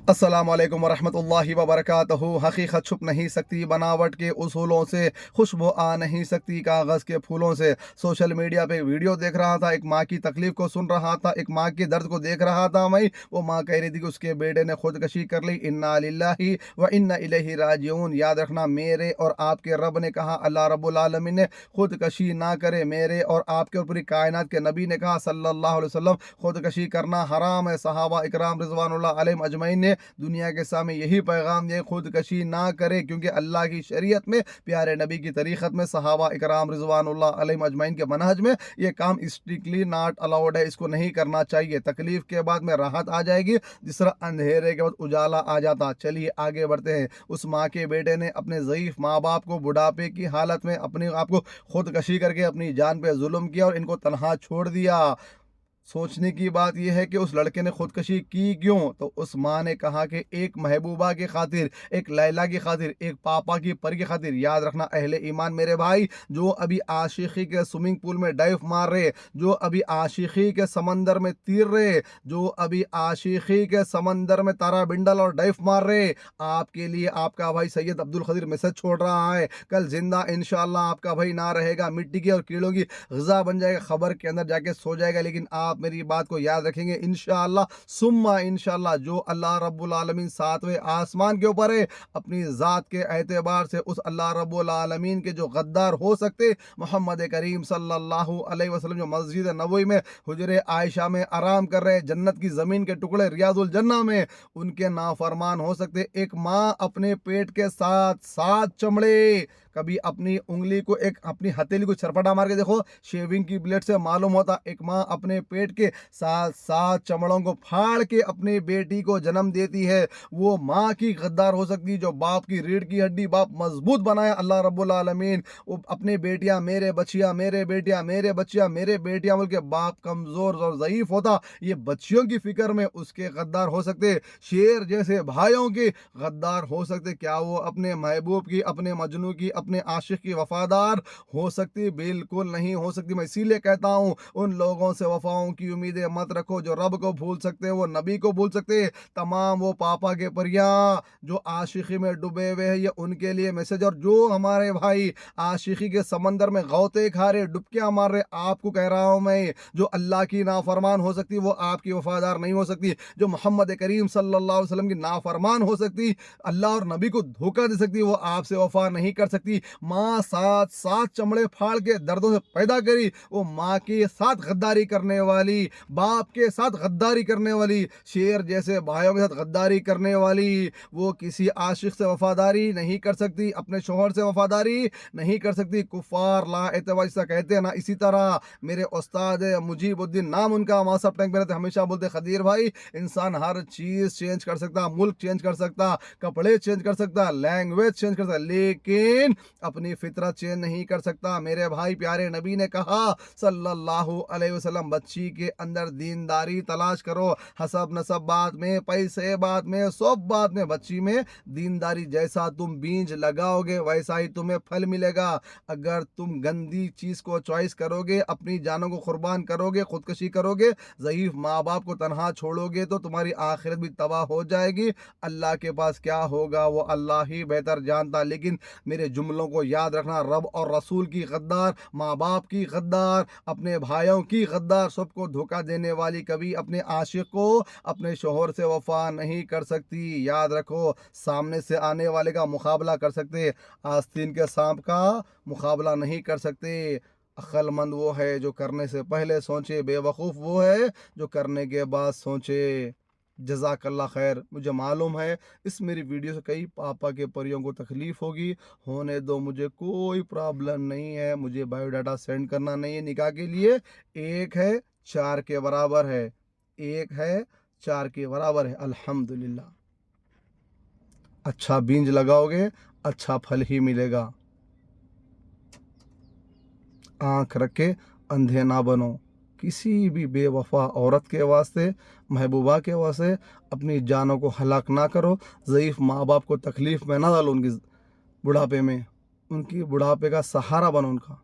अस्सलाम वालेकुम वरहमतुल्लाहि वबरकातुहू। हकीकत छुप नहीं सकती, बनावट के उसूलों से खुशबू आ नहीं सकती, कागज़ के फूलों से। सोशल मीडिया पे वीडियो देख रहा था, एक माँ की तकलीफ़ को सुन रहा था, एक माँ के दर्द को देख रहा था मैं। वो माँ कह रही थी कि उसके बेटे ने खुदकशी कर ली। इन्ना लिल्लाहि व इन्ना इलैहि राजिऊन। याद रखना, मेरे और आपके रब ने कहा, अल्लाह रब्बुल आलमीन ने खुदकशी ना करे। मेरे और आपके और पूरी कायनात के नबी ने कहा सल्लल्लाहु अलैहि वसल्लम, खुदकशी करना हराम है। सहाबा इकराम रिज़वानुल्लाह अलैहिम अजमईन ने दुनिया के सामने यही पैगाम दिए, खुदकशी ना करे, क्योंकि अल्लाह की शरीयत में, प्यारे नबी की तरीक़त में, सहाबा इकराम रिज़वानुल्लाह अलैहिम अजमईन के मनहज में ये काम स्ट्रिक्टली नॉट अलाउड है। इसको नहीं करना चाहिए। तकलीफ़ के बाद में राहत आ जाएगी, जिस तरह अंधेरे के बाद उजाला आ जाता। चलिए आगे बढ़ते हैं। उस माँ के बेटे ने अपने ज़ईफ़ माँ बाप को बुढ़ापे की हालत में अपने आप को खुदकशी करके अपनी जान पे जुल्म किया और इनको तन्हा छोड़ दिया। सोचने की बात यह है कि उस लड़के ने खुदकशी की क्यों? तो उस माँ ने कहा कि एक महबूबा की खातिर, एक लैला की खातिर, एक पापा की परी की खातिर। याद रखना अहले ईमान मेरे भाई, जो अभी आशिकी के स्विमिंग पूल में डाइव मार रहे, जो अभी आशिकी के समंदर में तीर रहे, जो अभी आशिकी के समंदर में तारा बिंडल और डाइव मार रहे, आपके लिए आपका भाई सैयद अब्दुल खदीर मैसेज छोड़ रहा है। कल जिंदा इंशाअल्लाह आपका भाई ना रहेगा, मिट्टी की और कीड़ों की ग़िज़ा बन जाएगा, खबर के अंदर जाके सो जाएगा। लेकिन आप मेरी बात को याद रखेंगे इंशाअल्लाह सुम्मा इंशाअल्लाह, जो अल्लाह रब्बुल आलमीन सातवें आसमान के ऊपर है, अपनी ज़ात के एतबार से उस अल्लाह रब्बुल आलमीन के जो गद्दार हो सकते, मोहम्मद करीम सल्लल्लाहु अलैहि वसल्लम जो मस्जिद नबवी में हुजरे आयशा में आराम कर रहे, जन्नत की ज़मीन के टुकड़े रियाजुल जन्ना में, उनके नाफरमान हो सकते। एक माँ अपने पेट के साथ सात चमड़े, कभी अपनी उंगली को, एक अपनी हथेली को छरपटा मार के देखो, शेविंग की ब्लेड से मालूम होता। एक माँ अपने पेट के साथ सात चमड़ों को फाड़ के अपनी बेटी को जन्म देती है। वो माँ की गद्दार हो सकती जो बाप की रीढ़ की हड्डी, बाप मजबूत बनाया अल्लाह रब्बुल आलमीन, वो अपने बेटियां मेरे बच्चियां, मेरे बेटियां मेरे बच्चियां, मेरे बेटियां बोल के बाप कमजोर और ज़ईफ होता, ये बच्चियों की फिक्र में उसके गद्दार हो सकते। शेर जैसे भाइयों के गद्दार हो सकते। क्या वो अपने महबूब की, अपने मजनू की, अपने आशिक की वफादार हो सकती? बिल्कुल नहीं हो सकती। मैं इसीलिए कहता हूँ, उन लोगों से वफाओं की उम्मीदें मत रखो जो रब को भूल सकते, वो नबी को भूल सकते। तमाम वो पापा के परियां जो आशिकी में डूबे हुए हैं, ये उनके लिए मैसेज। और जो हमारे भाई आशिकी के समंदर में गौते खा रहे, डुबकियां मार रहे, आपको कह रहा हूं मैं, जो अल्लाह की नाफरमान हो सकती, वो आपकी वफादार नहीं हो सकती। जो मोहम्मद करीम सल्लल्लाहु अलैहि वसल्लम की नाफरमान हो सकती, अल्लाह और नबी को धोखा दे सकती, वो आपसे वफा नहीं कर सकती। माँ सात सात चमड़े फाड़ के दर्दों से पैदा करी, वो माँ के साथ गद्दारी करने वाली, बाप के साथ गद्दारी करने वाली, शेर जैसे भाइयों के साथ गद्दारी करने वाली, वो किसी आशिक से वफादारी नहीं कर सकती, अपने शोहर से वफादारी नहीं कर सकती। कुफार ला एतबार जिसका कहते हैं ना, इसी तरह मेरे उस्ताद मुजीबुद्दीन, नाम उनका व्हाट्सअप टैग पे रहते, हमेशा बोलते खदीर भाई, इंसान हर चीज़ चेंज कर सकता, मुल्क चेंज कर सकता, कपड़े चेंज कर सकता, लैंग्वेज चेंज कर सकता, लेकिन अपनी फितरत चेंज नहीं कर सकता। मेरे भाई प्यारे नबी ने कहा सल्लल्लाहु अलैहि वसल्लम, बच्ची के अंदर दीनदारी तलाश करो, हसब नसब बात में, पैसे बात में, सब बात में, बच्ची में दीनदारी। जैसा तुम बीज लगाओगे वैसा ही तुम्हें फल मिलेगा। अगर तुम गंदी चीज़ को चॉइस करोगे, अपनी जानों को कुर्बान करोगे, खुदकशी करोगे, ज़ईफ माँ बाप को तनहा छोड़ोगे, तो तुम्हारी आखिरत भी तबाह हो जाएगी। अल्लाह के पास क्या होगा वो अल्लाह ही बेहतर जानता। लेकिन मेरे जुमलों को याद रखना, रब और रसूल की गद्दार, माँ बाप की गद्दार, अपने भाइयों की गद्दार, सबको धोखा देने वाली कभी अपने आशिक को, अपने शोहर से वफा नहीं कर सकती। याद रखो, सामने से आने वाले का मुकाबला कर सकते, आस्तीन के सांप का मुकाबला नहीं कर सकते। अक्लमंद वो है जो करने से पहले सोचे, बेवकूफ़ वो है जो करने के बाद सोचे। जज़ाकल्लाह खैर। मुझे मालूम है इस मेरी वीडियो से कई पापा के परियों को तकलीफ़ होगी, होने दो, मुझे कोई प्रॉब्लम नहीं है। मुझे बायोडाटा सेंड करना नहीं है निकाह के लिए। एक है चार के बराबर है, एक है चार के बराबर है। अल्हम्दुलिल्लाह, अच्छा बीज लगाओगे अच्छा फल ही मिलेगा। आँख रखे अंधे ना बनो। किसी भी बेवफा औरत के वास्ते, महबूबा के वास्ते अपनी जानों को हलाक ना करो। ज़ईफ़ माँ बाप को तकलीफ़ में ना डालो, उनकी बुढ़ापे में, उनकी बुढ़ापे का सहारा बनो उनका।